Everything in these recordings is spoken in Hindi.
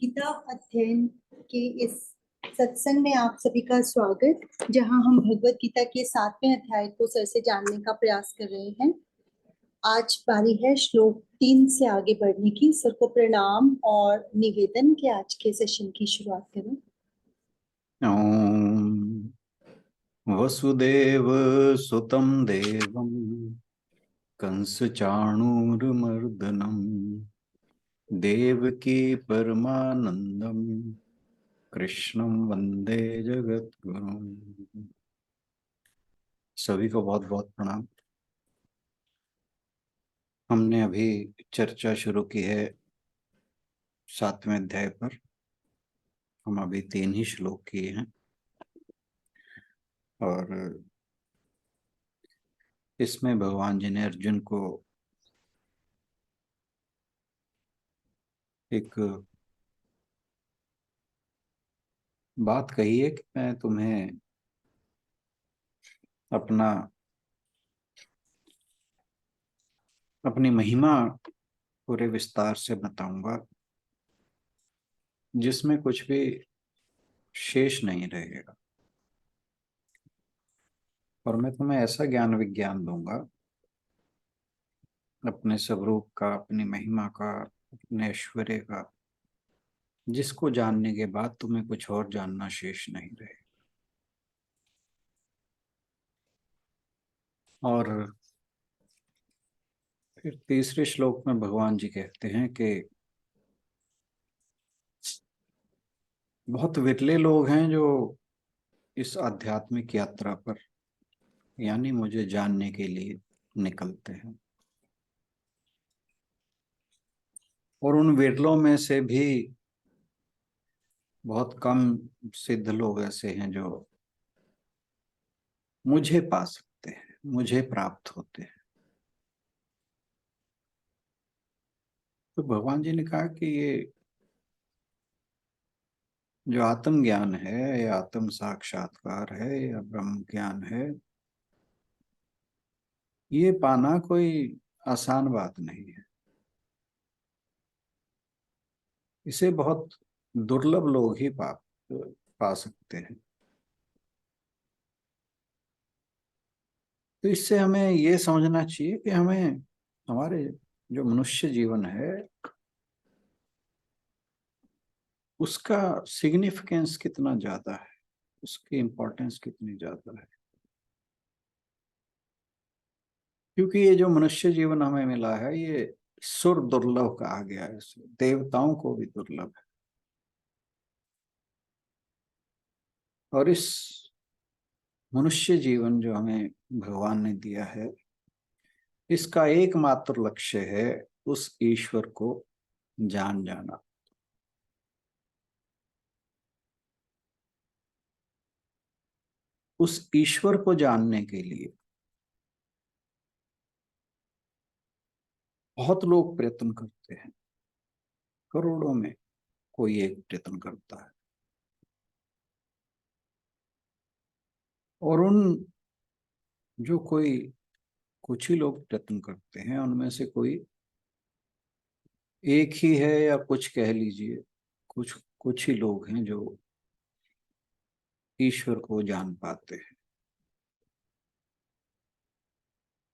गीता अध्ययन के इस सत्संग में आप सभी का स्वागत, जहां हम भगवत गीता के 7वें अध्याय को सर से जानने का प्रयास कर रहे हैं। आज बारी है श्लोक 3 से आगे बढ़ने की। सर को प्रणाम और निवेदन कि आज के सेशन की शुरुआत करें। ओम वसुदेव सुतं देवं कंस चाणूरमर्दनम देवकी परमानंदम कृष्णं वंदे जगद्गुरुम। सभी को बहुत बहुत प्रणाम। हमने अभी चर्चा शुरू की है 7वें अध्याय पर। हम अभी 3 ही श्लोक किए हैं और इसमें भगवान जी ने अर्जुन को एक बात कही है कि मैं तुम्हें अपनी महिमा पूरे विस्तार से बताऊंगा, जिसमें कुछ भी शेष नहीं रहेगा। और मैं तुम्हें ऐसा ज्ञान विज्ञान दूंगा अपने स्वरूप का, अपनी महिमा का, अपने ऐश्वर्य का, जिसको जानने के बाद तुम्हें कुछ और जानना शेष नहीं रहेगा। और फिर तीसरे श्लोक में भगवान जी कहते हैं कि बहुत विरले लोग हैं जो इस आध्यात्मिक यात्रा पर, यानी मुझे जानने के लिए निकलते हैं, और उन विरलों में से भी बहुत कम सिद्ध लोग ऐसे हैं जो मुझे पा सकते हैं, मुझे प्राप्त होते हैं। तो भगवान जी ने कहा कि ये जो आत्म ज्ञान है, या आत्म साक्षात्कार है, या ब्रह्म ज्ञान है, ये पाना कोई आसान बात नहीं है। इसे बहुत दुर्लभ लोग ही पा सकते हैं। तो इससे हमें ये समझना चाहिए कि हमें हमारे जो मनुष्य जीवन है उसका सिग्निफिकेंस कितना ज्यादा है, उसकी इंपॉर्टेंस कितनी ज्यादा है। क्योंकि ये जो मनुष्य जीवन हमें मिला है, ये सुर दुर्लभ कहा गया है, देवताओं को भी दुर्लभ है। और इस मनुष्य जीवन जो हमें भगवान ने दिया है, इसका एकमात्र लक्ष्य है उस ईश्वर को जान जाना। उस ईश्वर को जानने के लिए बहुत लोग प्रयत्न करते हैं, करोड़ों में कोई एक प्रयत्न करता है। और उन जो कोई कुछ ही लोग प्रयत्न करते हैं, उनमें से कोई एक ही है, या कुछ कह लीजिए कुछ कुछ ही लोग हैं जो ईश्वर को जान पाते हैं।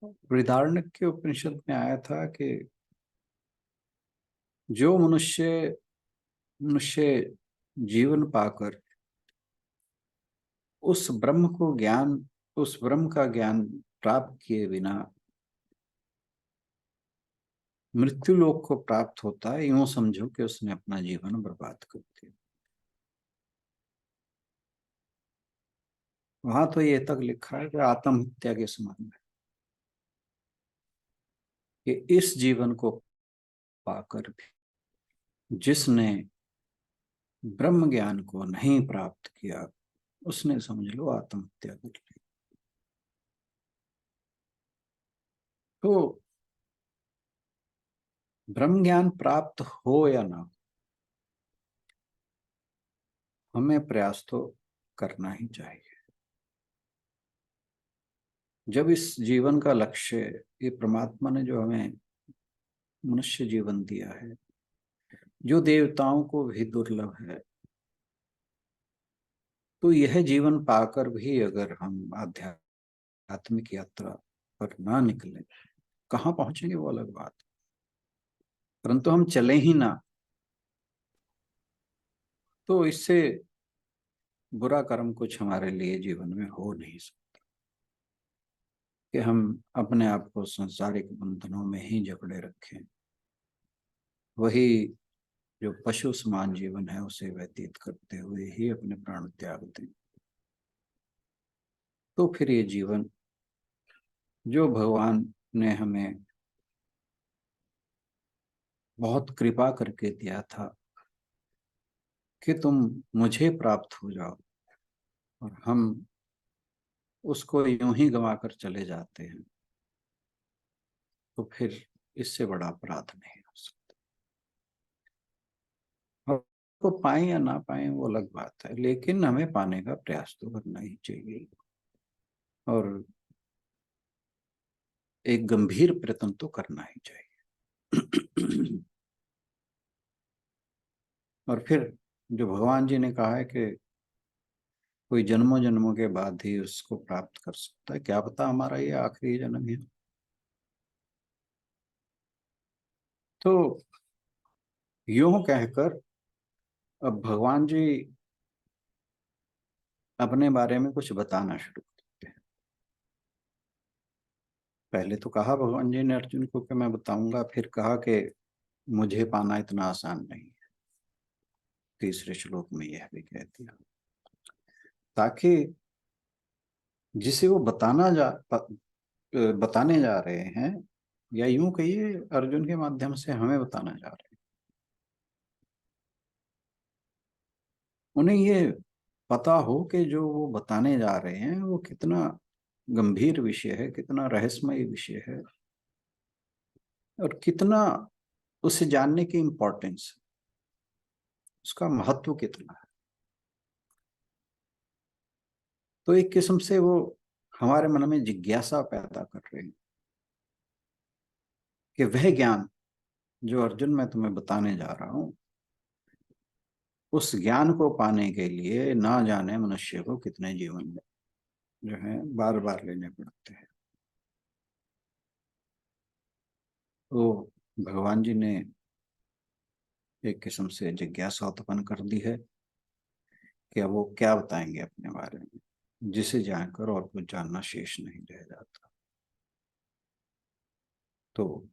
बृहदारण्यक के उपनिषद में आया था कि जो मनुष्य मनुष्य जीवन पाकर उस ब्रह्म का ज्ञान प्राप्त किए बिना मृत्यु लोक को प्राप्त होता है, यूं समझो कि उसने अपना जीवन बर्बाद कर दिया। वहां तो ये तक लिखा है कि आत्महत्या के समान है, कि इस जीवन को पाकर भी जिसने ब्रह्म ज्ञान को नहीं प्राप्त किया, उसने समझ लो आत्महत्या कर ली। तो ब्रह्म ज्ञान प्राप्त हो या ना, हमें प्रयास तो करना ही चाहिए। जब इस जीवन का लक्ष्य, ये परमात्मा ने जो हमें मनुष्य जीवन दिया है, जो देवताओं को भी दुर्लभ है। तो यह जीवन पाकर भी अगर हम आध्यात्मिक यात्रा पर ना निकले, कहाँ पहुंचेंगे वो अलग बात। परंतु हम चले ही ना, तो इससे बुरा कर्म कुछ हमारे लिए जीवन में हो नहीं सकता कि हम अपने आप को संसारिक बंधनों में ही जकड़े रखें, वही जो पशु समान जीवन है उसे व्यतीत करते हुए ही अपने प्राण त्याग दें। तो फिर ये जीवन जो भगवान ने हमें बहुत कृपा करके दिया था कि तुम मुझे प्राप्त हो जाओ, और हम उसको यूं ही गंवा कर चले जाते हैं, तो फिर इससे बड़ा अपराध नहीं हो सकता। और को पाए या ना पाए वो अलग बात है, लेकिन हमें पाने का प्रयास तो करना ही चाहिए, और एक गंभीर प्रयत्न तो करना ही चाहिए। और फिर जो भगवान जी ने कहा है कि कोई जन्मों जन्मों के बाद ही उसको प्राप्त कर सकता है, क्या पता हमारा ये आखिरी जन्म है। तो यूं कहकर अब भगवान जी अपने बारे में कुछ बताना शुरू करते हैं। पहले तो कहा भगवान जी ने अर्जुन को कि मैं बताऊंगा, फिर कहा कि मुझे पाना इतना आसान नहीं है। तीसरे श्लोक में यह भी कह दिया, ताकि जिसे वो बताने जा रहे हैं, या यूं कहिए अर्जुन के माध्यम से हमें बताना जा रहे हैं, उन्हें ये पता हो कि जो वो बताने जा रहे हैं वो कितना गंभीर विषय है, कितना रहस्यमय विषय है, और कितना उसे जानने की इम्पोर्टेंस, उसका महत्व कितना है। तो एक किस्म से वो हमारे मन में जिज्ञासा पैदा कर रहे हैं कि वह ज्ञान जो अर्जुन मैं तुम्हें बताने जा रहा हूं, उस ज्ञान को पाने के लिए ना जाने मनुष्य को कितने जीवन में जो है बार बार लेने पड़ते हैं। तो भगवान जी ने एक किस्म से जिज्ञासा उत्पन्न कर दी है कि अब वो क्या बताएंगे अपने बारे में, जिसे जानकर और कुछ जानना शेष नहीं रह जाता। तो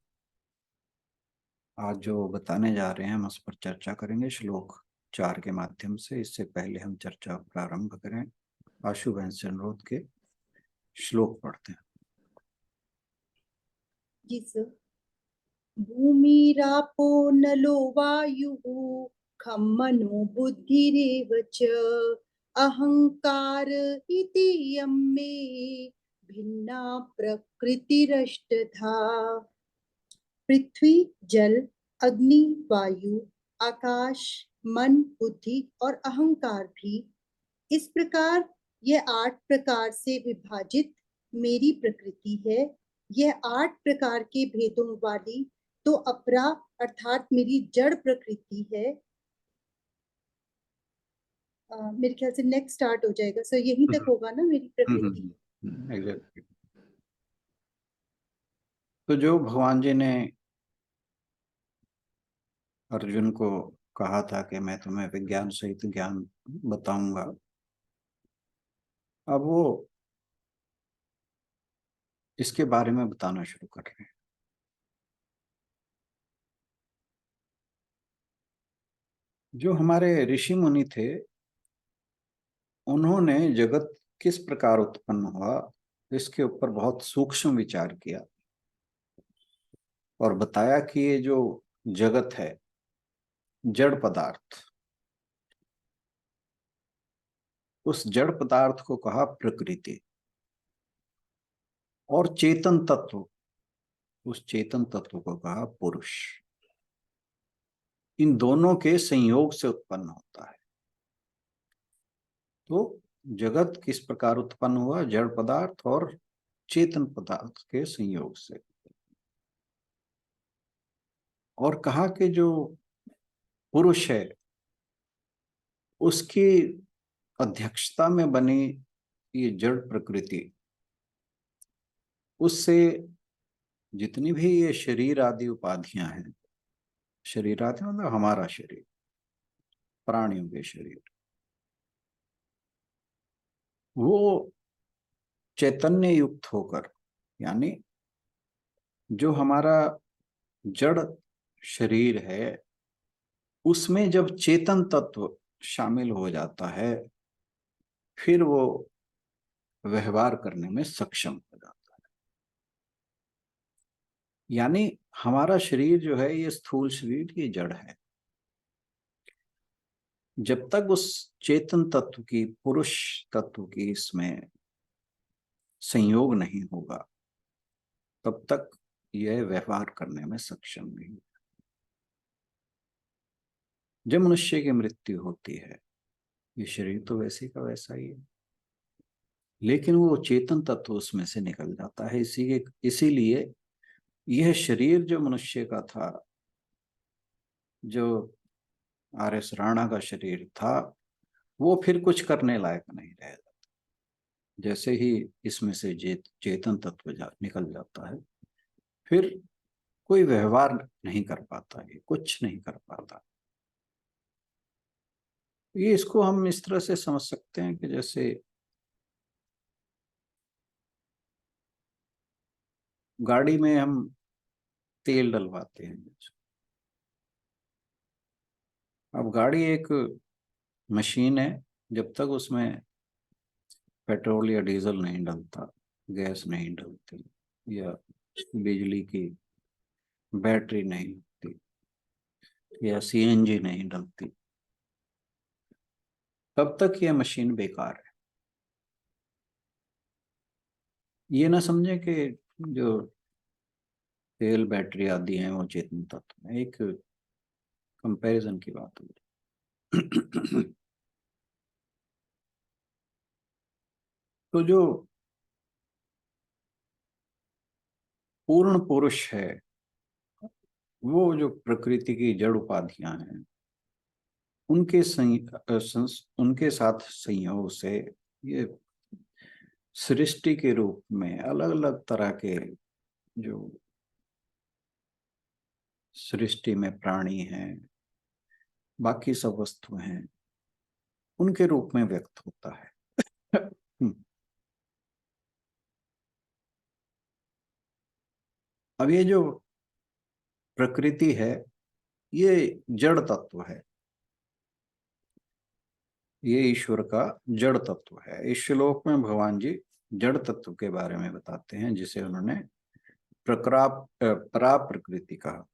आज जो बताने जा रहे हैं हम उस पर चर्चा करेंगे श्लोक 4 के माध्यम से। इससे पहले हम चर्चा प्रारंभ करें, आशु बहन से अनुरोध के श्लोक पढ़ते हैं। जी सर। भूमिरापो नलो वायुः खं मनो बुद्धिरेव च अहंकार इति यं मे भिन्ना प्रकृतिरष्टधा। पृथ्वी, जल, अग्नि, वायु, आकाश, मन, बुद्धि और अहंकार भी इस प्रकार यह 8 प्रकार से विभाजित मेरी प्रकृति है। यह 8 प्रकार के भेदों वाली तो अपरा अर्थात मेरी जड़ प्रकृति है। मेरे ख्याल से नेक्स्ट स्टार्ट हो जाएगा सर, यहीं तक होगा ना मेरी प्रकृति। एग्जैक्टली। तो जो भगवान जी ने अर्जुन को कहा था कि मैं तुम्हें विज्ञान सहित ज्ञान बताऊंगा, अब वो इसके बारे में बताना शुरू कर रहे हैं। जो हमारे ऋषि मुनि थे, उन्होंने जगत किस प्रकार उत्पन्न हुआ इसके ऊपर बहुत सूक्ष्म विचार किया, और बताया कि ये जो जगत है, जड़ पदार्थ, उस जड़ पदार्थ को कहा प्रकृति, और चेतन तत्व, उस चेतन तत्व को कहा पुरुष। इन दोनों के संयोग से उत्पन्न होता है। तो जगत किस प्रकार उत्पन्न हुआ, जड़ पदार्थ और चेतन पदार्थ के संयोग से। और कहा कि जो पुरुष है उसकी अध्यक्षता में बनी ये जड़ प्रकृति, उससे जितनी भी ये शरीर आदि उपाधियां हैं, शरीर आदि मतलब हमारा शरीर, प्राणियों के शरीर, वो चैतन्य युक्त होकर, यानी जो हमारा जड़ शरीर है उसमें जब चेतन तत्व शामिल हो जाता है फिर वो व्यवहार करने में सक्षम हो जाता है। यानी हमारा शरीर जो है ये स्थूल शरीर, ये जड़ है। जब तक उस चेतन तत्व की, पुरुष तत्व की इसमें संयोग नहीं होगा तब तक यह व्यवहार करने में सक्षम नहीं। जब मनुष्य की मृत्यु होती है, ये शरीर तो वैसे का वैसा ही है, लेकिन वो चेतन तत्व उसमें से निकल जाता है। इसीलिए यह शरीर जो मनुष्य का था, जो आर एस राणा का शरीर था, वो फिर कुछ करने लायक नहीं रह जाता। जैसे ही इसमें से चेतन तत्व निकल जाता है फिर कोई व्यवहार नहीं कर पाता, ये कुछ नहीं कर पाता। ये इसको हम इस तरह से समझ सकते हैं कि जैसे गाड़ी में हम तेल डलवाते हैं। अब गाड़ी एक मशीन है, जब तक उसमें पेट्रोल या डीजल नहीं डलता, गैस नहीं डलती, या बिजली की बैटरी नहीं डलती, या सीएनजी नहीं डलती, तब तक यह मशीन बेकार है। ये ना समझे कि जो तेल बैटरी आदि हैं वो चेतन तत्व है, एक कंपैरिजन की बात हो रही। तो जो पूर्ण पुरुष है, वो जो प्रकृति की जड़ उपाधियां हैं उनके साथ संयोग से ये सृष्टि के रूप में अलग अलग तरह के जो सृष्टि में प्राणी हैं, बाकी सब वस्तु हैं, उनके रूप में व्यक्त होता है। अब ये जो प्रकृति है ये जड़ तत्व है, ये ईश्वर का जड़ तत्व है। इस श्लोक में भगवान जी जड़ तत्व के बारे में बताते हैं, जिसे उन्होंने परा प्रकृति कहा।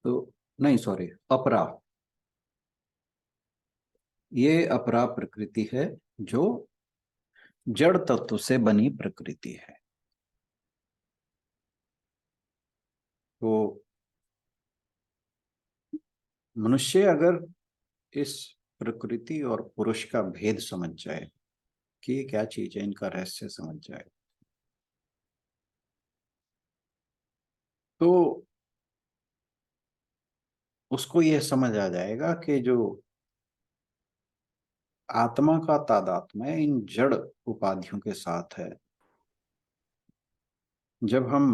तो नहीं, सॉरी, अपरा, ये अपरा प्रकृति है जो जड़ तत्व से बनी प्रकृति है। तो मनुष्य अगर इस प्रकृति और पुरुष का भेद समझ जाए कि ये क्या चीज है, इनका रहस्य समझ जाए, तो उसको यह समझ आ जाएगा कि जो आत्मा का तादात्म्य इन जड़ उपाधियों के साथ है। जब हम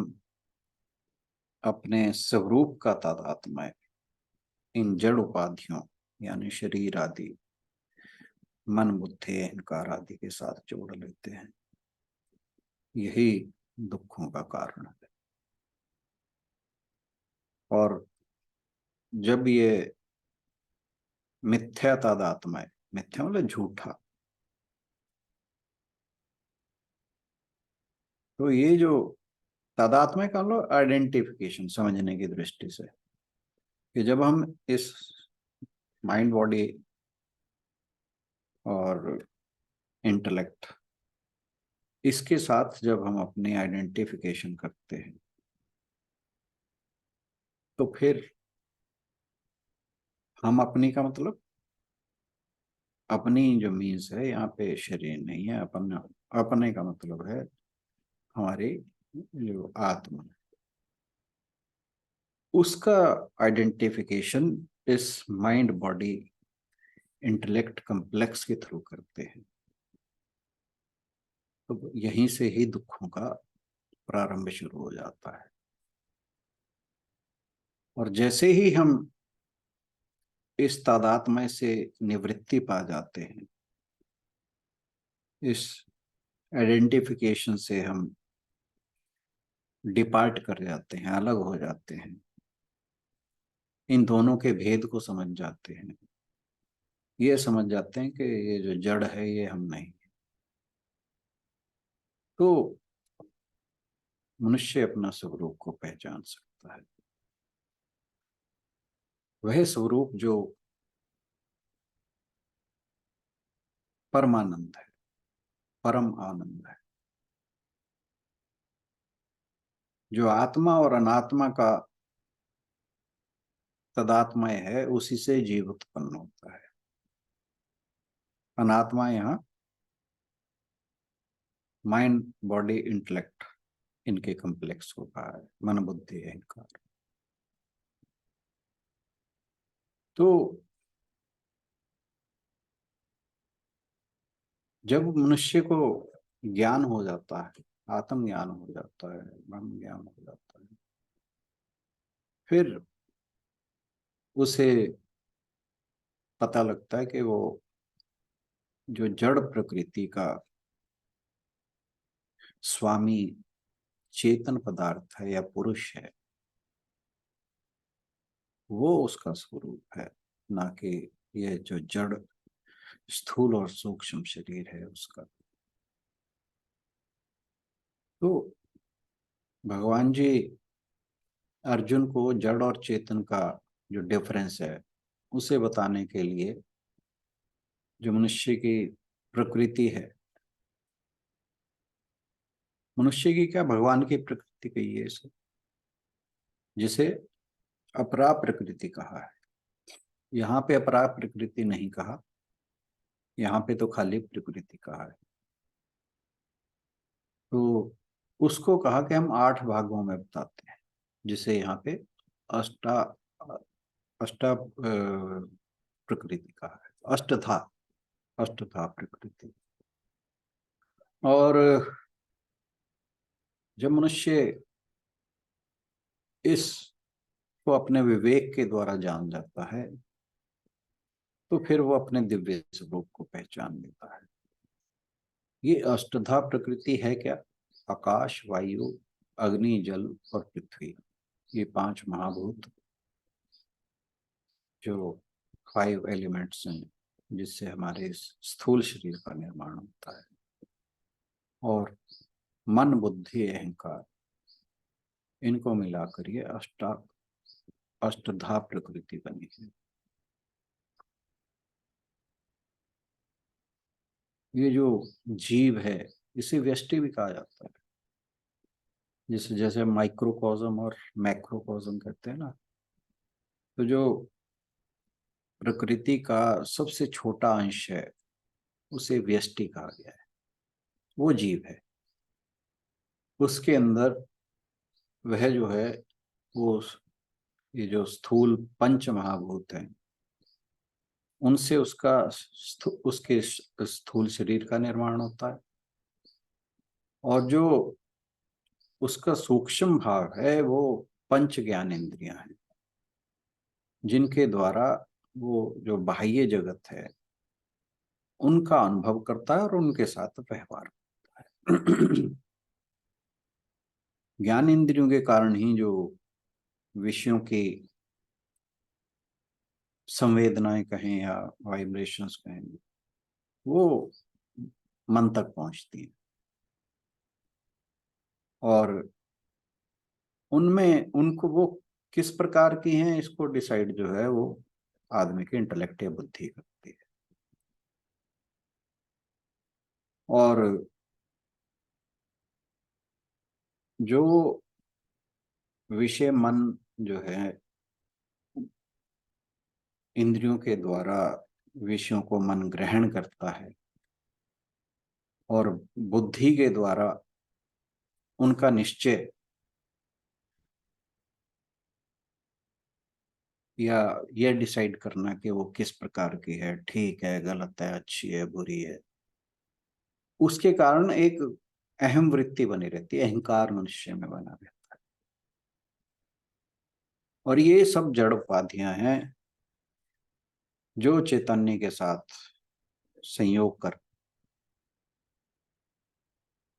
अपने स्वरूप का तादात्म्य इन जड़ उपाधियों यानी शरीर आदि, मन बुद्धि अहंकार आदि के साथ जोड़ लेते हैं, यही दुखों का कारण है। और जब ये मिथ्या तादात्म्य, मिथ्या मतलब झूठा, तो ये जो तादात्म्य का लो आइडेंटिफिकेशन समझने की दृष्टि से, कि जब हम इस माइंड बॉडी और इंटेलेक्ट, इसके साथ जब हम अपनी आइडेंटिफिकेशन करते हैं तो फिर हम अपनी का मतलब, अपनी जो मीन्स है यहाँ पे शरीर नहीं है, अपने का मतलब है हमारी जो आत्मा। उसका आइडेंटिफिकेशन इस माइंड बॉडी इंटेलेक्ट कम्प्लेक्स के थ्रू करते हैं। तो यहीं से ही दुखों का प्रारंभ शुरू हो जाता है। और जैसे ही हम इस तादात्म्य से निवृत्ति पा जाते हैं, इस आइडेंटिफिकेशन से हम डिपार्ट कर जाते हैं, अलग हो जाते हैं, इन दोनों के भेद को समझ जाते हैं, ये समझ जाते हैं कि ये जो जड़ है ये हम नहीं। तो मनुष्य अपना स्वरूप को पहचान सकता है, वह स्वरूप जो परमानंद है, परम आनंद है, जो आत्मा और अनात्मा का तदात्मय है, उसी से जीव उत्पन्न होता है। अनात्मा यहाँ माइंड बॉडी इंटेलेक्ट, इनके कम्प्लेक्स को कहा है, मन बुद्धि अहंकार। तो जब मनुष्य को ज्ञान हो जाता है, आत्म ज्ञान हो जाता है, ब्रह्म ज्ञान हो जाता है, फिर उसे पता लगता है कि वो जो जड़ प्रकृति का स्वामी चेतन पदार्थ है या पुरुष है, वो उसका स्वरूप है, ना कि ये जो जड़ स्थूल और सूक्ष्म शरीर है उसका। तो भगवान जी अर्जुन को जड़ और चेतन का जो डिफरेंस है उसे बताने के लिए जो मनुष्य की प्रकृति है, मनुष्य की क्या भगवान की प्रकृति कही है इसे, जिसे अपरा प्रकृति कहा है। यहाँ पे अपरा प्रकृति नहीं कहा, यहाँ पे तो खाली प्रकृति कहा है। तो उसको कहा कि हम 8 भागों में बताते हैं, जिसे यहाँ पे अष्टा अष्टा प्रकृति कहा है, अष्टधा प्रकृति। और जब मनुष्य इस को अपने विवेक के द्वारा जान जाता है, तो फिर वो अपने दिव्य स्वरूप को पहचान लेता है। ये अष्टधा प्रकृति है क्या? आकाश, वायु, अग्नि, जल और पृथ्वी, ये 5 महाभूत जो 5 एलिमेंट्स हैं, जिससे हमारे इस स्थूल शरीर का निर्माण होता है। और मन बुद्धि अहंकार, इनको मिलाकर ये अष्टधा प्रकृति बनी है। ये जो जीव है इसे व्यष्टि भी कहा जाता है, जैसे जैसे माइक्रोकॉज्म और मैक्रोकॉज्म कहते हैं ना। तो जो प्रकृति का सबसे छोटा अंश है उसे व्यष्टि कहा गया है, वो जीव है। उसके अंदर वह जो है वो ये जो स्थूल पंच महाभूत हैं उनसे उसके स्थूल शरीर का निर्माण होता है। और जो उसका सूक्ष्म भाग है वो पंच ज्ञान इंद्रियां हैं, जिनके द्वारा वो जो बाह्य जगत है उनका अनुभव करता है और उनके साथ व्यवहार करता है। ज्ञान इंद्रियों के कारण ही जो विषयों की संवेदनाएं कहें या वाइब्रेशंस कहें, वो मन तक पहुंचती है। और उनमें उनको वो किस प्रकार की हैं इसको डिसाइड जो है वो आदमी के इंटेलेक्ट या बुद्धि करती है। और जो विषय मन जो है इंद्रियों के द्वारा विषयों को मन ग्रहण करता है और बुद्धि के द्वारा उनका निश्चय या ये डिसाइड करना कि वो किस प्रकार की है, ठीक है, गलत है, अच्छी है, बुरी है। उसके कारण एक अहम वृत्ति बनी रहती है, अहंकार मनुष्य में बना रहता है। और ये सब जड़ उपाधियां हैं जो चैतन्य के साथ संयोग कर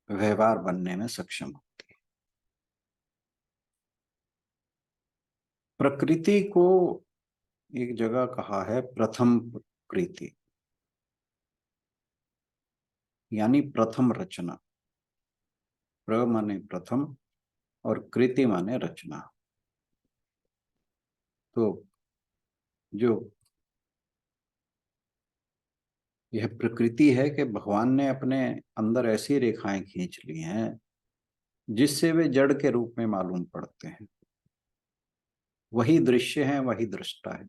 व्यवहार बनने में सक्षम होती है। प्रकृति को एक जगह कहा है प्रथम प्रकृति, यानी प्रथम रचना। प्र माने प्रथम और कृति माने रचना। तो जो यह प्रकृति है कि भगवान ने अपने अंदर ऐसी रेखाएं खींच ली हैं जिससे वे जड़ के रूप में मालूम पड़ते हैं। वही दृश्य है, वही दृष्टा है।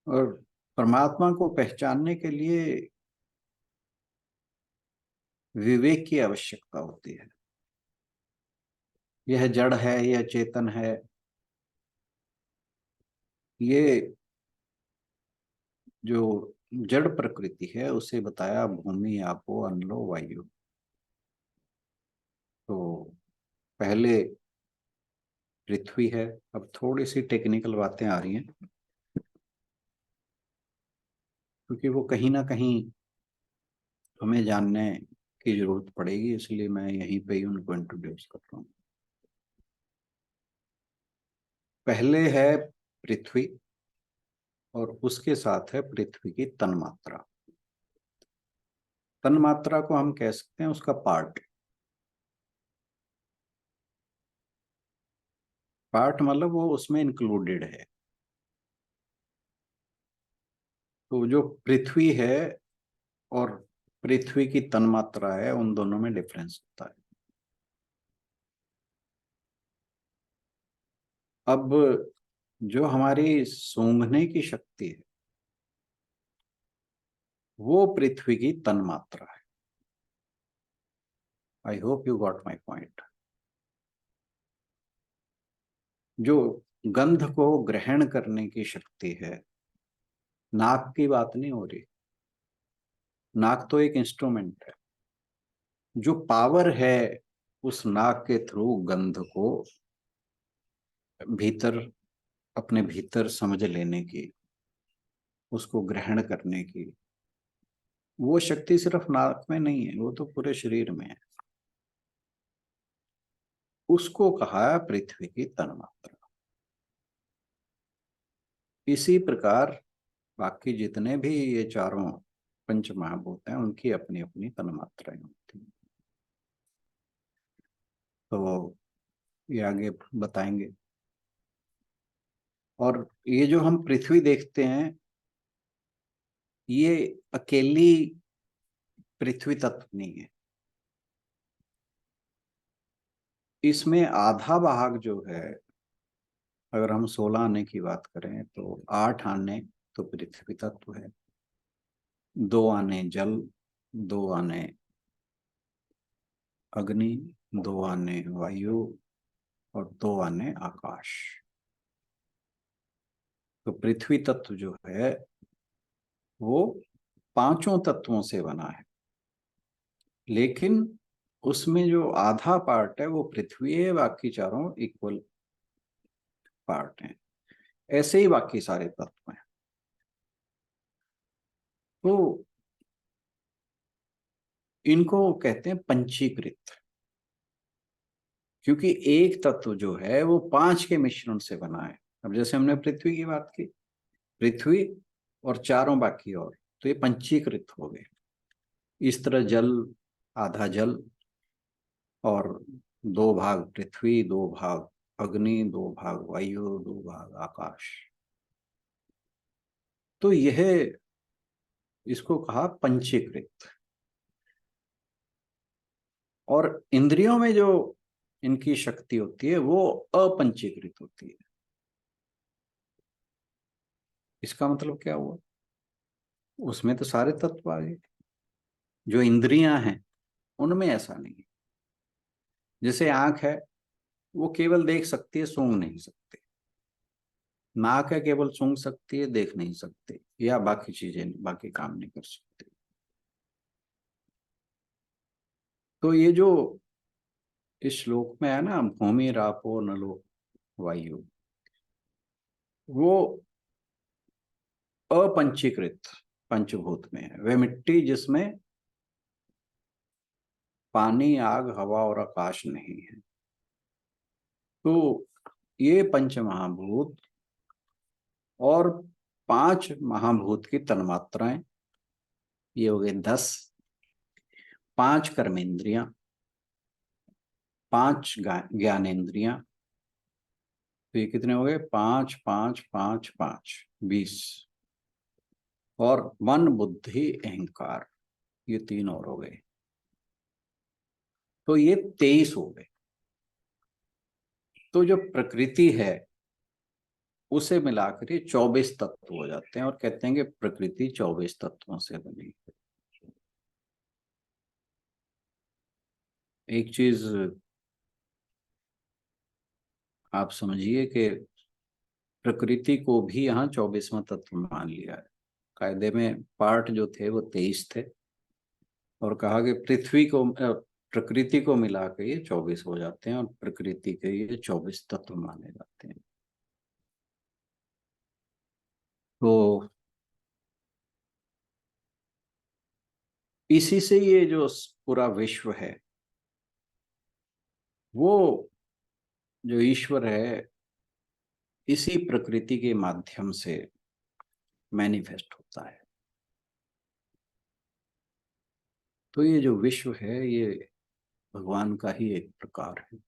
और परमात्मा को पहचानने के लिए विवेक की आवश्यकता होती है। यह जड़ है, यह चेतन है, ये जो जड़ प्रकृति है उसे बताया भूमि, आपो, अनलो, वायु। तो पहले पृथ्वी है। अब थोड़ी सी टेक्निकल बातें आ रही हैं क्योंकि वो कहीं ना कहीं हमें जानने की जरूरत पड़ेगी, इसलिए मैं यहीं पे ही उनको इंट्रोड्यूस कर रहा हूँ। पहले है पृथ्वी और उसके साथ है पृथ्वी की तन्मात्रा। तन्मात्रा को हम कह सकते हैं उसका पार्ट। पार्ट मतलब वो उसमें इंक्लूडेड है। तो जो पृथ्वी है और पृथ्वी की तन्मात्रा है, उन दोनों में डिफरेंस होता है। अब जो हमारी सूंघने की शक्ति है वो पृथ्वी की तन्मात्रा है। I hope you got my point. जो गंध को ग्रहण करने की शक्ति है, नाक की बात नहीं हो रही, नाक तो एक इंस्ट्रूमेंट है। जो पावर है उस नाक के थ्रू गंध को भीतर, अपने भीतर समझ लेने की, उसको ग्रहण करने की, वो शक्ति सिर्फ नाक में नहीं है, वो तो पूरे शरीर में है। उसको कहा है पृथ्वी की तन्मात्रा। इसी प्रकार बाकी जितने भी ये चारों पंच महाभूत हैं उनकी अपनी अपनी तन्मात्राएं होती हैं। तो ये आगे बताएंगे। और ये जो हम पृथ्वी देखते हैं ये अकेली पृथ्वी तत्व नहीं है। इसमें आधा भाग जो है, अगर हम 16 आने की बात करें तो 8 आने तो पृथ्वी तत्व है, 2 आने जल, 2 आने अग्नि, 2 आने वायु और 2 आने आकाश। तो पृथ्वी तत्व जो है वो पांचों तत्वों से बना है, लेकिन उसमें जो आधा पार्ट है वो पृथ्वी है, बाकी चारों इक्वल पार्ट हैं। ऐसे ही बाकी सारे तत्व हैं। तो इनको कहते हैं पंचीकृत, क्योंकि एक तत्व जो है वो 5 के मिश्रण से बना है। अब जैसे हमने पृथ्वी की बात की, पृथ्वी और चारों बाकी और, तो ये पंचीकृत हो गए। इस तरह जल, आधा जल और 2 भाग पृथ्वी, 2 भाग अग्नि, 2 भाग वायु, 2 भाग आकाश। तो यह, इसको कहा पंचीकृत। और इंद्रियों में जो इनकी शक्ति होती है वो अपंचीकृत होती है। इसका मतलब क्या हुआ? उसमें तो सारे तत्व आ गए। जो इंद्रियां हैं उनमें ऐसा नहीं है। जैसे आंख है, वो केवल देख सकती है, सूंघ नहीं सकती। नाक है, केवल सूंघ सकती है, देख नहीं सकती, या बाकी चीजें, बाकी काम नहीं कर सकती। तो ये जो इस श्लोक में है ना, भूमि रापो नलो वायु, वो अपंचीकृत पंचभूत में है। वे मिट्टी जिसमें पानी, आग, हवा और आकाश नहीं है। तो ये पंच महाभूत और पांच महाभूत की तन्मात्राएं, ये हो गए 10। पांच कर्मेंद्रियां, पांच ज्ञानेन्द्रियां, तो ये कितने हो गए? पांच पांच पांच पांच, 20। और मन, बुद्धि, अहंकार, ये तीन और हो गए, तो ये 23 हो गए। तो जो प्रकृति है उसे मिलाकर ये 24 तत्व हो जाते हैं, और कहते हैं कि प्रकृति 24 तत्वों से बनी है। एक चीज आप समझिए कि प्रकृति को भी यहाँ 24वां तत्व मान लिया है। कायदे में पार्ट जो थे वो 23 थे, और कहा कि पृथ्वी को, प्रकृति को मिला के ये 24 हो जाते हैं, और प्रकृति के ये 24 तत्व माने जाते हैं। तो इसी से ये जो पूरा विश्व है, वो जो ईश्वर है, इसी प्रकृति के माध्यम से मैनिफेस्ट होता है। तो ये जो विश्व है, ये भगवान का ही एक प्रकार है।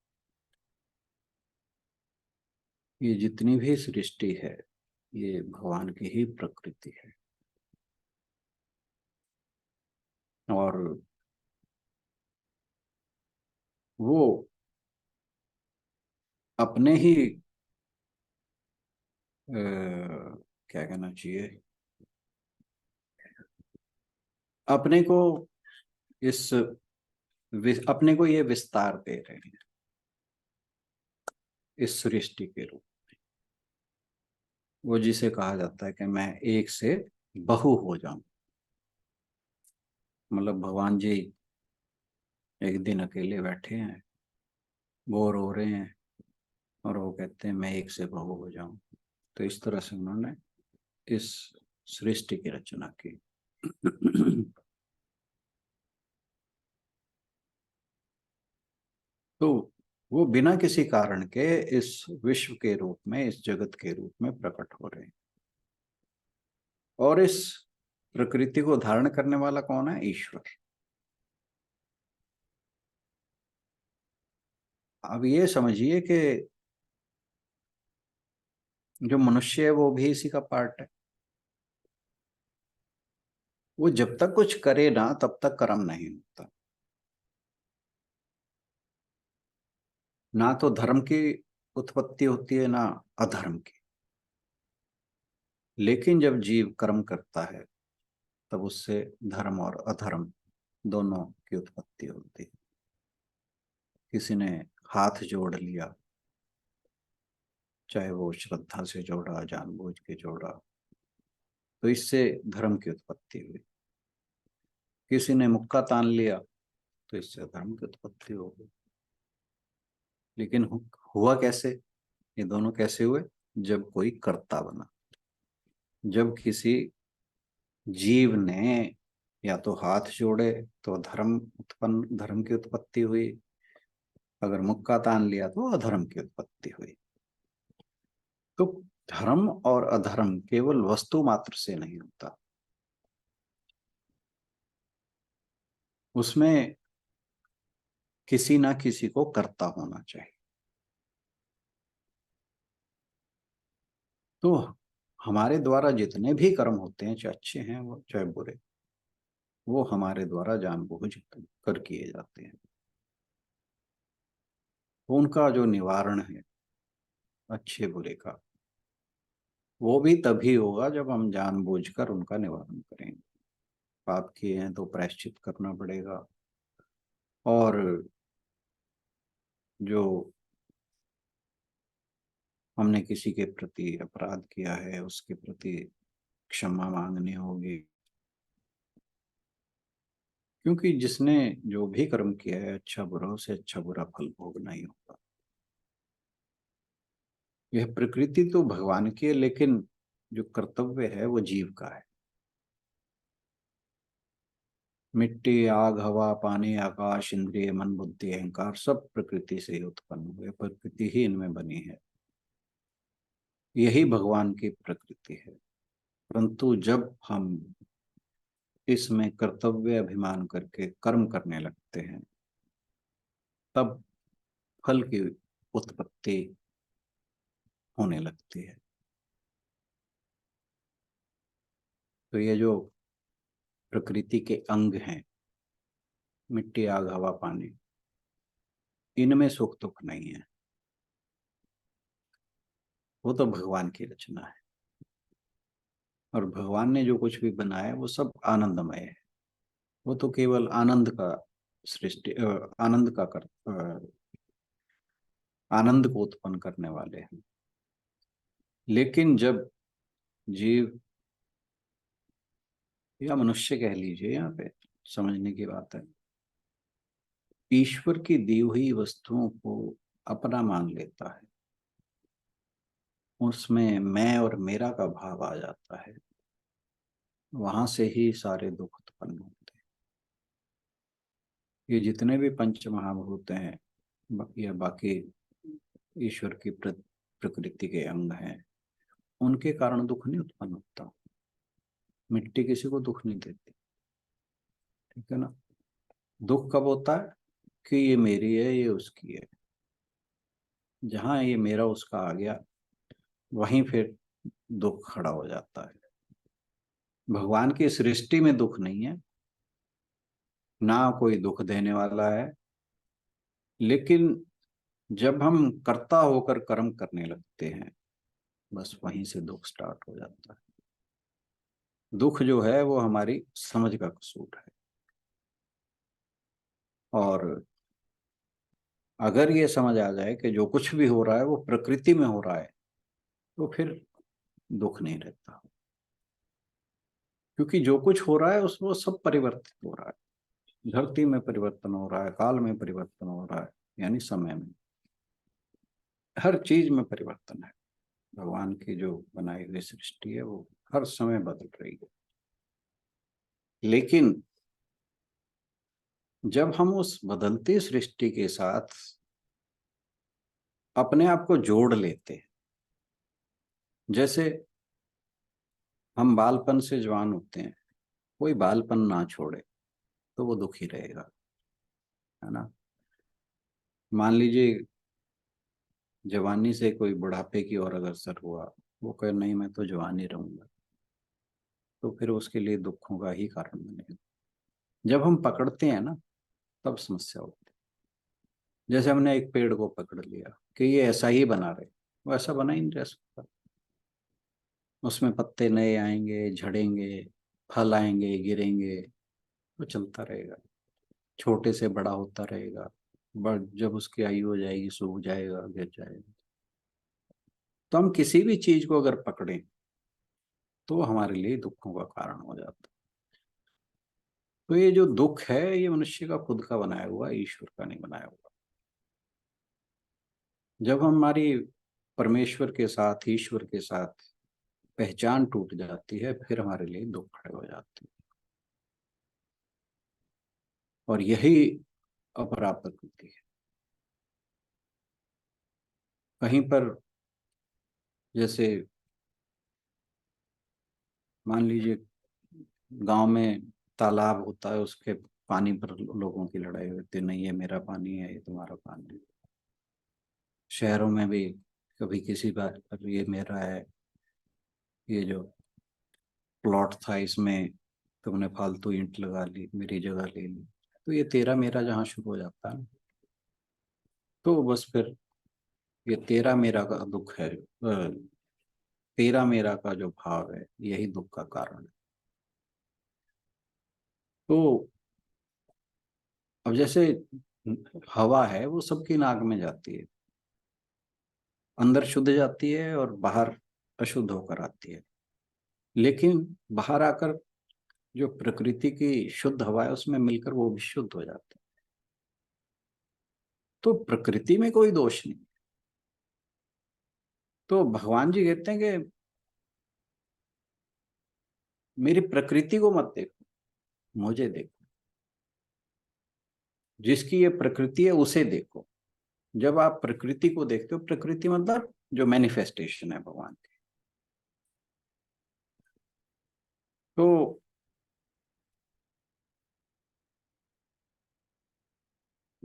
ये जितनी भी सृष्टि है, ये भगवान की ही प्रकृति है। और वो अपने ही क्या कहना चाहिए, अपने को इस अपने को ये विस्तार दे रहे हैं इस सृष्टि के रूप। वो जिसे कहा जाता है कि मैं एक से बहु हो जाऊं। मतलब भगवान जी एक दिन अकेले बैठे हैं, बोर हो रहे हैं, और वो कहते हैं मैं एक से बहु हो जाऊं। तो इस तरह से उन्होंने इस सृष्टि की रचना की। तो वो बिना किसी कारण के इस विश्व के रूप में, इस जगत के रूप में प्रकट हो रहे हैं। और इस प्रकृति को धारण करने वाला कौन है? ईश्वर। अब ये समझिए कि जो मनुष्य है वो भी इसी का पार्ट है। वो जब तक कुछ करे ना, तब तक कर्म नहीं होता। ना तो धर्म की उत्पत्ति होती है, ना अधर्म की। लेकिन जब जीव कर्म करता है, तब उससे धर्म और अधर्म दोनों की उत्पत्ति होती है। किसी ने हाथ जोड़ लिया, चाहे वो श्रद्धा से जोड़ा, जानबूझ के जोड़ा, तो इससे धर्म की उत्पत्ति हुई। किसी ने मुक्का तान लिया, तो इससे धर्म की उत्पत्ति हो गई। लेकिन हुआ कैसे? ये दोनों कैसे हुए? जब कोई कर्ता बना, जब किसी जीव ने या तो हाथ जोड़े तो धर्म की उत्पत्ति हुई, अगर मुक्का तान लिया तो अधर्म की उत्पत्ति हुई। तो धर्म और अधर्म केवल वस्तु मात्र से नहीं होता, उसमें किसी ना किसी को कर्ता होना चाहिए। तो हमारे द्वारा जितने भी कर्म होते हैं, चाहे अच्छे हैं वो चाहे बुरे, वो हमारे द्वारा जानबूझ कर किए जाते हैं। उनका जो निवारण है अच्छे बुरे का, वो भी तभी होगा जब हम जानबूझकर उनका निवारण करेंगे। पाप किए हैं तो प्रायश्चित करना पड़ेगा। और जो हमने किसी के प्रति अपराध किया है, उसके प्रति क्षमा मांगनी होगी, क्योंकि जिसने जो भी कर्म किया है अच्छा बुरा उसे अच्छा बुरा फल भोगना ही होगा। यह प्रकृति तो भगवान की है, लेकिन जो कर्तव्य है वो जीव का है। मिट्टी, आग, हवा, पानी, आकाश, इंद्रिय, मन, बुद्धि, अहंकार सब प्रकृति से ही उत्पन्न हुए, प्रकृति ही इनमें बनी है, यही भगवान की प्रकृति है। परंतु जब हम इसमें कर्तव्य अभिमान करके कर्म करने लगते हैं, तब फल की उत्पत्ति होने लगती है। तो ये जो प्रकृति के अंग हैं, मिट्टी, आग, हवा, पानी, इनमें सुख दुख नहीं है, वो तो भगवान की रचना है। और भगवान ने जो कुछ भी बनाया वो सब आनंदमय है। वो तो केवल आनंद का सृष्टि, आनंद का आनंद को उत्पन्न करने वाले हैं। लेकिन जब जीव या मनुष्य कह लीजिए, यहाँ पे समझने की बात है, ईश्वर की दी हुई वस्तुओं को अपना मान लेता है, उसमें मैं और मेरा का भाव आ जाता है, वहां से ही सारे दुख उत्पन्न होते हैं। ये जितने भी पंच महाभूत हैं या बाकी ईश्वर की प्रकृति के अंग हैं, उनके कारण दुख नहीं उत्पन्न होता। मिट्टी किसी को दुख नहीं देती, ठीक है ना। दुख कब होता है कि ये मेरी है, ये उसकी है। जहां ये मेरा उसका आ गया, वहीं फिर दुख खड़ा हो जाता है। भगवान की सृष्टि में दुख नहीं है, ना कोई दुख देने वाला है, लेकिन जब हम कर्ता होकर कर्म करने लगते हैं, बस वहीं से दुख स्टार्ट हो जाता है। दुख जो है वो हमारी समझ का कसूर है। और अगर ये समझ आ जाए कि जो कुछ भी हो रहा है वो प्रकृति में हो रहा है, तो फिर दुख नहीं रहता, क्योंकि जो कुछ हो रहा है उसमें सब परिवर्तित हो रहा है। धरती में परिवर्तन हो रहा है, काल में परिवर्तन हो रहा है, यानी समय में, हर चीज में परिवर्तन है। भगवान की जो बनाई हुई सृष्टि है वो हर समय बदल रही है। लेकिन जब हम उस बदलती सृष्टि के साथ अपने आप को जोड़ लेते हैं, जैसे हम बालपन से जवान होते हैं, कोई बालपन ना छोड़े तो वो दुखी रहेगा, है ना। मान लीजिए जवानी से कोई बुढ़ापे की ओर अग्रसर हुआ, वो कहे नहीं मैं तो जवान ही रहूंगा, तो फिर उसके लिए दुखों का ही कारण बनेगा। जब हम पकड़ते हैं ना, तब समस्या होती है। जैसे हमने एक पेड़ को पकड़ लिया कि ये ऐसा ही बना रहे, वो ऐसा बना ही नहीं रह सकता। उसमें पत्ते नए आएंगे, झड़ेंगे, फल आएंगे, गिरेंगे, वो चलता रहेगा, छोटे से बड़ा होता रहेगा। बट जब उसकी आयु हो जाएगी, सूख जाएगा, गिर जाएगा। तो हम किसी भी चीज को अगर पकड़ें तो हमारे लिए दुखों का कारण हो जाता है। तो ये जो दुख है ये मनुष्य का खुद का बनाया हुआ, ईश्वर का नहीं बनाया हुआ। जब हमारी परमेश्वर के साथ, ईश्वर के साथ पहचान टूट जाती है, फिर हमारे लिए दुख खड़े हो जाते हैं। और यही अपरा प्रकृति है। कहीं पर जैसे मान लीजिए गांव में तालाब होता है, उसके पानी पर लोगों की लड़ाई होती है, नहीं ये मेरा पानी है, ये तुम्हारा पानी है। शहरों में भी कभी किसी बात पर ये मेरा है, ये जो प्लॉट था इसमें तुमने फालतू ईंट लगा ली, मेरी जगह ले ली। तो ये तेरा मेरा जहाँ शुरू हो जाता है ना, तो बस फिर ये तेरा मेरा का दुख है, तेरा मेरा का जो भाव है यही दुख का कारण है। तो अब जैसे हवा है वो सबकी नाक में जाती है, अंदर शुद्ध जाती है और बाहर अशुद्ध होकर आती है। लेकिन बाहर आकर जो प्रकृति की शुद्ध हवा है उसमें मिलकर वो भी शुद्ध हो जाती है। तो प्रकृति में कोई दोष नहीं। तो भगवान जी कहते हैं कि मेरी प्रकृति को मत देखो, मुझे देखो। जिसकी ये प्रकृति है उसे देखो। जब आप प्रकृति को देखते हो, प्रकृति मतलब जो मैनिफेस्टेशन है भगवान की, तो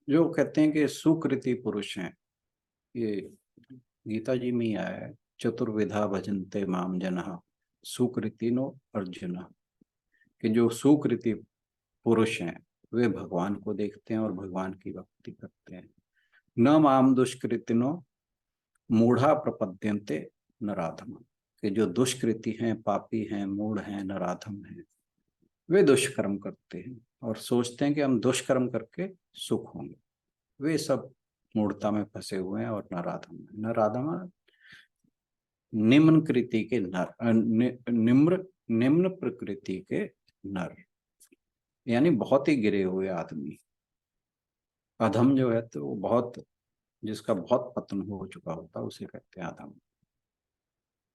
जो कहते हैं कि सुकृति पुरुष हैं, ये गीता जी में ही आया है, चतुर्विधा भजन्ते माम जनः सुकृतिनो अर्जुन, कि जो सुकृति पुरुष हैं वे भगवान को देखते हैं और भगवान की भक्ति करते हैं। न माम दुष्कृतिनो मूढ़ा प्रपद्यन्ते नराधम, कि जो दुष्कृति हैं, पापी हैं, मूढ़ हैं, नराधम हैं, वे दुष्कर्म करते हैं और सोचते हैं कि हम दुष्कर्म करके सुख होंगे। वे सब मूढ़ता में फंसे हुए हैं और नराधम हैं। नराधम निम्न कृति के नर, निम्न प्रकृति के नर, यानी बहुत ही गिरे हुए आदमी। अधम जो है तो वो बहुत, जिसका बहुत पतन हो चुका होता है उसे कहते हैं अधम।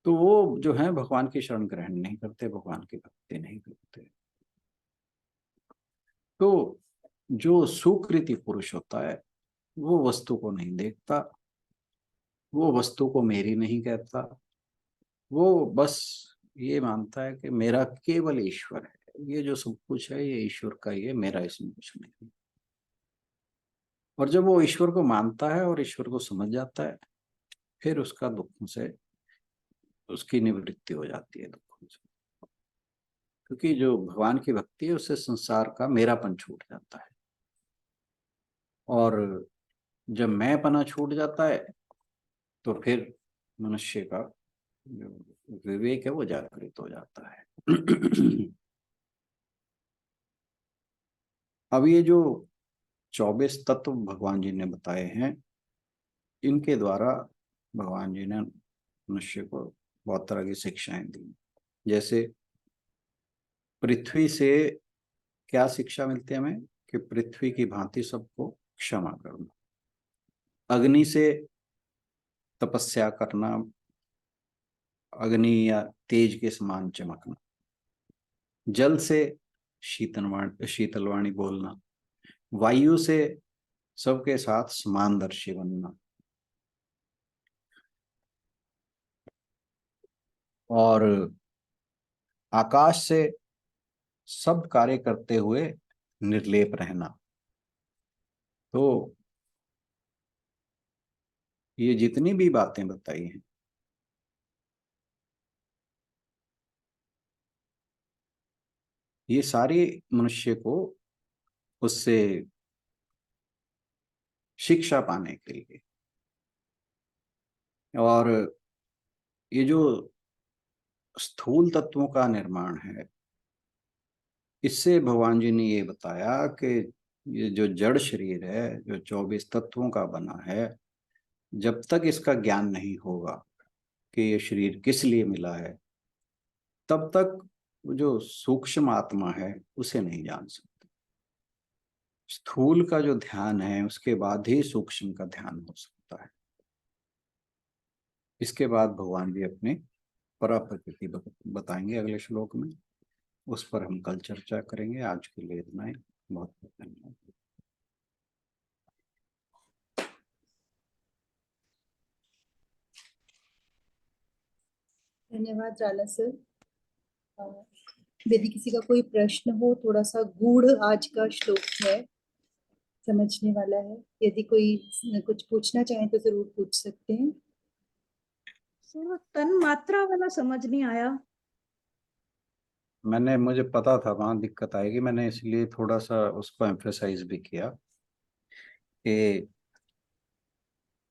तो वो जो है भगवान की शरण ग्रहण नहीं करते, भगवान की भक्ति नहीं करते। तो जो सुकृति पुरुष होता है वो वस्तु को नहीं देखता, वो वस्तु को मेरी नहीं कहता, वो बस ये मानता है कि मेरा केवल ईश्वर है, ये जो सब कुछ है ये ईश्वर का ही है, मेरा इसमें कुछ नहीं। और जब वो ईश्वर को मानता है और ईश्वर को समझ जाता है, फिर उसका दुखों से, उसकी निवृत्ति हो जाती है दुखों से। क्योंकि जो भगवान की भक्ति है उससे संसार का मेरापन छूट जाता है, और जब मैंपना छूट जाता है तो फिर मनुष्य का जो विवेक है वो जागृत हो जाता है। अब ये जो 24 तत्व भगवान जी ने बताए हैं, इनके द्वारा भगवान जी ने मनुष्य को बहुत तरह की शिक्षाएं दी। जैसे पृथ्वी से क्या शिक्षा मिलती है हमें, कि पृथ्वी की भांति सबको क्षमा करना। अग्नि से तपस्या करना, अग्नि या तेज के समान चमकना। जल से शीतलवाणी बोलना। वायु से सबके साथ समानदर्शी बनना। और आकाश से सब कार्य करते हुए निर्लेप रहना। तो ये जितनी भी बातें बताई हैं, ये सारी मनुष्य को उससे शिक्षा पाने के लिए। और ये जो स्थूल तत्वों का निर्माण है, इससे भगवान जी ने ये बताया कि ये जो जड़ शरीर है जो 24 तत्वों का बना है, जब तक इसका ज्ञान नहीं होगा कि ये शरीर किस लिए मिला है, तब तक जो सूक्ष्म आत्मा है उसे नहीं जान सकते। स्थूल का जो ध्यान है उसके बाद ही सूक्ष्म का ध्यान हो सकता है। इसके बाद भगवान जी अपनी परा प्रकृति बताएंगे अगले श्लोक में, उस पर हम कल चर्चा करेंगे। आज के लिए इतना ही। बहुत बहुत धन्यवाद। धन्यवाद राला सर। यदि किसी का कोई प्रश्न हो, थोड़ा सा गूढ़ आज का श्लोक है, समझने वाला है, यदि कोई कुछ पूछना चाहे तो जरूर पूछ सकते हैं। सर तन मात्रा वाला समझ नहीं आया। मुझे पता था वहां दिक्कत आएगी, मैंने इसलिए थोड़ा सा उसको एम्फेसाइज भी किया, कि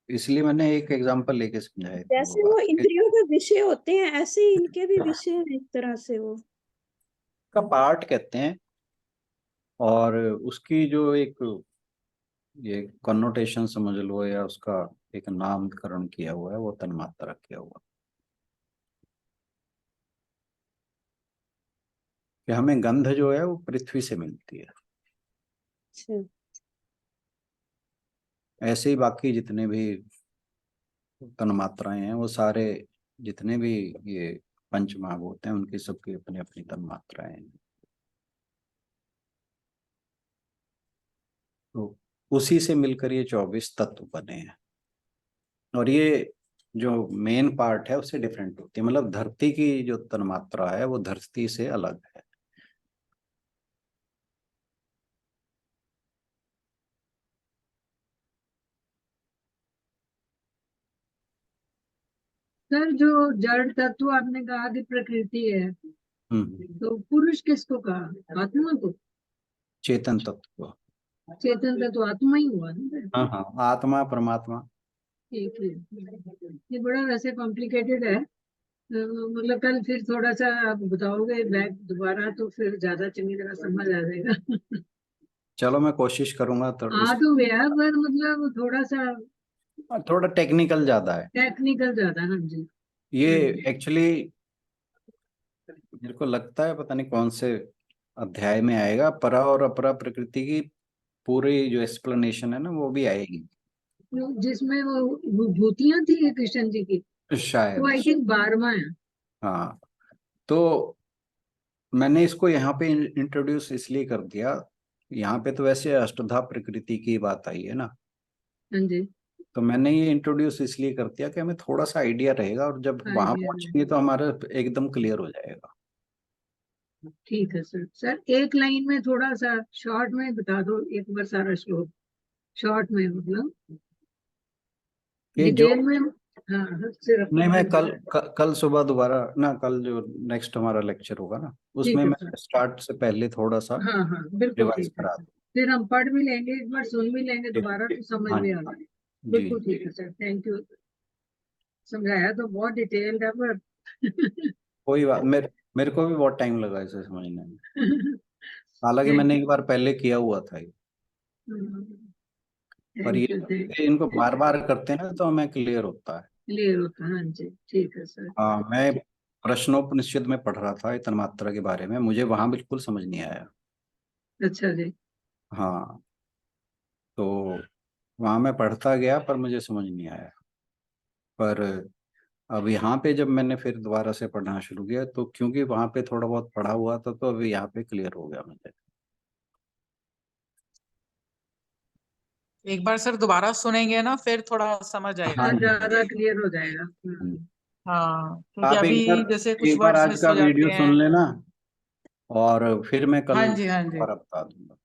इसलिए मैंने एक एग्जांपल लेके समझाया थी वो जैसे वो बात इंद्रियों के विषय होते हैं ऐसे ही इनके भी विषय हैं एक तरह से वो। का पार्ट कहते हैं। और उसकी जो एक ये कन्नोटेशन समझ लो, या उसका एक नामकरण किया हुआ है, वो तन्मात्रा किया हुआ कि हमें गंध जो है वो पृथ्वी से मिलती है। अच्छा। ऐसे ही बाकी जितने भी तन्मात्राएं हैं वो सारे, जितने भी ये पंच महाभूत हैं उनकी सबकी अपनी अपनी तन्मात्राएं हैं। तो उसी से मिलकर ये 24 तत्व बने हैं। और ये जो मेन पार्ट है उससे डिफरेंट होती है, मतलब धरती की जो तन्मात्रा है वो धरती से अलग है। सर जो जड़ तत्व आपने कहा कि प्रकृति है, तो पुरुष किसको कहा? आत्मा को? चेतन तत्व। चेतन तत्व आत्मा ही हुआ ना सर? हाँ हाँ, आत्मा परमात्मा। ठीक है। ये बड़ा वैसे कॉम्प्लिकेटेड है, मतलब कल फिर थोड़ा सा आप बताओगे बैक दोबारा तो फिर ज्यादा चंगी तरह समझ आ जाएगा। चलो मैं कोशिश करूंगा तो आ इस, तो गया पर मतलब थोड़ा सा थोड़ा टेक्निकल ज्यादा है टेक्निकल ज्यादा। हाँ जी। ये। हाँ जी। एक्चुअली मेरे को लगता है पता नहीं कौन से अध्याय में आएगा, परा और अपरा प्रकृति की पूरी जो एक्सप्लेनेशन है ना वो भी आएगी जिसमें वो भूतियां थी कृष्ण जी की, तो शायद। आई थिंक 12वां है। हाँ, तो मैंने इसको यहाँ पे इंट्रोड्यूस इसलिए कर दिया। यहाँ पे तो वैसे अष्टधा प्रकृति की बात आई है ना, हाँ जी। तो मैंने ये इंट्रोड्यूस इसलिए कर दिया कि हमें थोड़ा सा आइडिया रहेगा, और जब वहां आइडिया। पहुंचेंगे तो हमारा एकदम क्लियर हो जाएगा। ठीक है सर। सर एक लाइन में थोड़ा सा शॉर्ट में बता दो एक बार सारा श्लोक, शॉर्ट में मतलब ये जो, डिटेल में। हाँ हाँ, सिर्फ नहीं मैं एक कल बार। कल सुबह दोबारा ना, कल जो नेक्स्ट हमारा लेक्चर होगा ना उसमें ठीक है मैं सर। स्टार्ट से पहले थोड़ा सा हाँ हाँ बिल्कुल रिवाइज ठीक है करा सर। फिर हम पढ़ भी लेंगे, एक बार सुन भी लेंगे दूँ। दोबारा तो समझ हाँ में आ जाए। जी। बिल्कुल ठीक है सर, थैंक यू। समझाया तो बहुत डिटेल्ड है पर कोई बात, मेरे को भी बहुत टाइम लगा इसे समझने में। हालांकि मैंने एक बार पहले किया हुआ था ये, पर थैंक ये यू थैंक इनको बार बार करते हैं ना तो हमें क्लियर होता है। क्लियर होता है। हाँ जी ठीक है सर। हाँ, मैं प्रश्नोपनिषद में पढ़ रहा था इतन मात्रा के बारे में, मुझे वहां बिल्कुल समझ नहीं आया। अच्छा जी। हाँ, तो वहां मैं पढ़ता गया पर मुझे समझ नहीं आया। पर अब यहाँ पे जब मैंने फिर दोबारा से पढ़ना शुरू किया तो क्योंकि वहां पे थोड़ा बहुत पढ़ा हुआ था तो अभी यहाँ पे क्लियर हो गया मुझे। एक बार सर दोबारा सुनेंगे ना फिर थोड़ा समझ आएगा। हाँ जी, हाँ ज्यादा जी, क्लियर हो जाएगा। हाँ जी। हाँ क्योंकि आप अभी जैसे कुछ एक बार वर्ड्स आज मिस का हो जाते वीडियो सुन हैं। लेना, और फिर मैं कल हाँ जी हाँ जी। दोबारा बता दूंगा।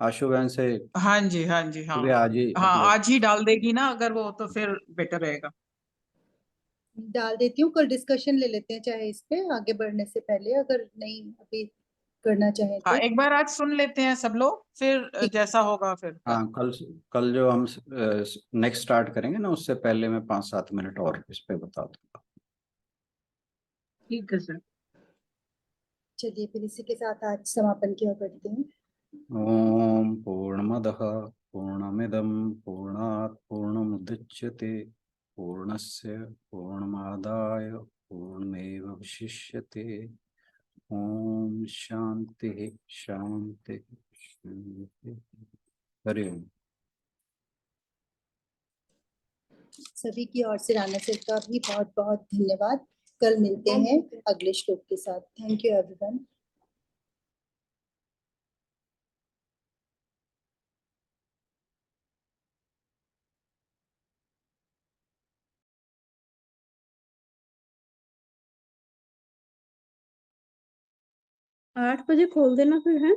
आशु बहन से हाँ जी हाँ जी। हाँ सुबह आज ही हाँ अपलोड। आज ही डाल देगी ना अगर वो, तो फिर बेटर रहेगा। डाल देती हूँ, कल डिस्कशन ले लेते हैं चाहे इस पे आगे बढ़ने से पहले, अगर नहीं अभी करना चाहे हाँ तो। एक बार आज सुन लेते हैं सब लोग, फिर ठीक। जैसा होगा फिर कल। हाँ, कल जो हम नेक्स्ट स्टार्ट करेंगे ना उससे पहले मैं 5-7 मिनट और इस पे बता दूंगा। ठीक है सर। चलिए फिर इसी के साथ आज समापन की ओर बढ़ते हैं। ओम पूर्णमदः पूर्णमिदं पूर्णात् पूर्णमुदच्यते पूर्णस्य पूर्णमादाय पूर्णमेवावशिष्यते। ओम शांति शांति शांति। हरि ओम। सभी की ओर से राणा सर का भी बहुत बहुत धन्यवाद। कल मिलते हैं अगले श्लोक के साथ। Thank you everyone. आठ बजे खोल देना फिर है।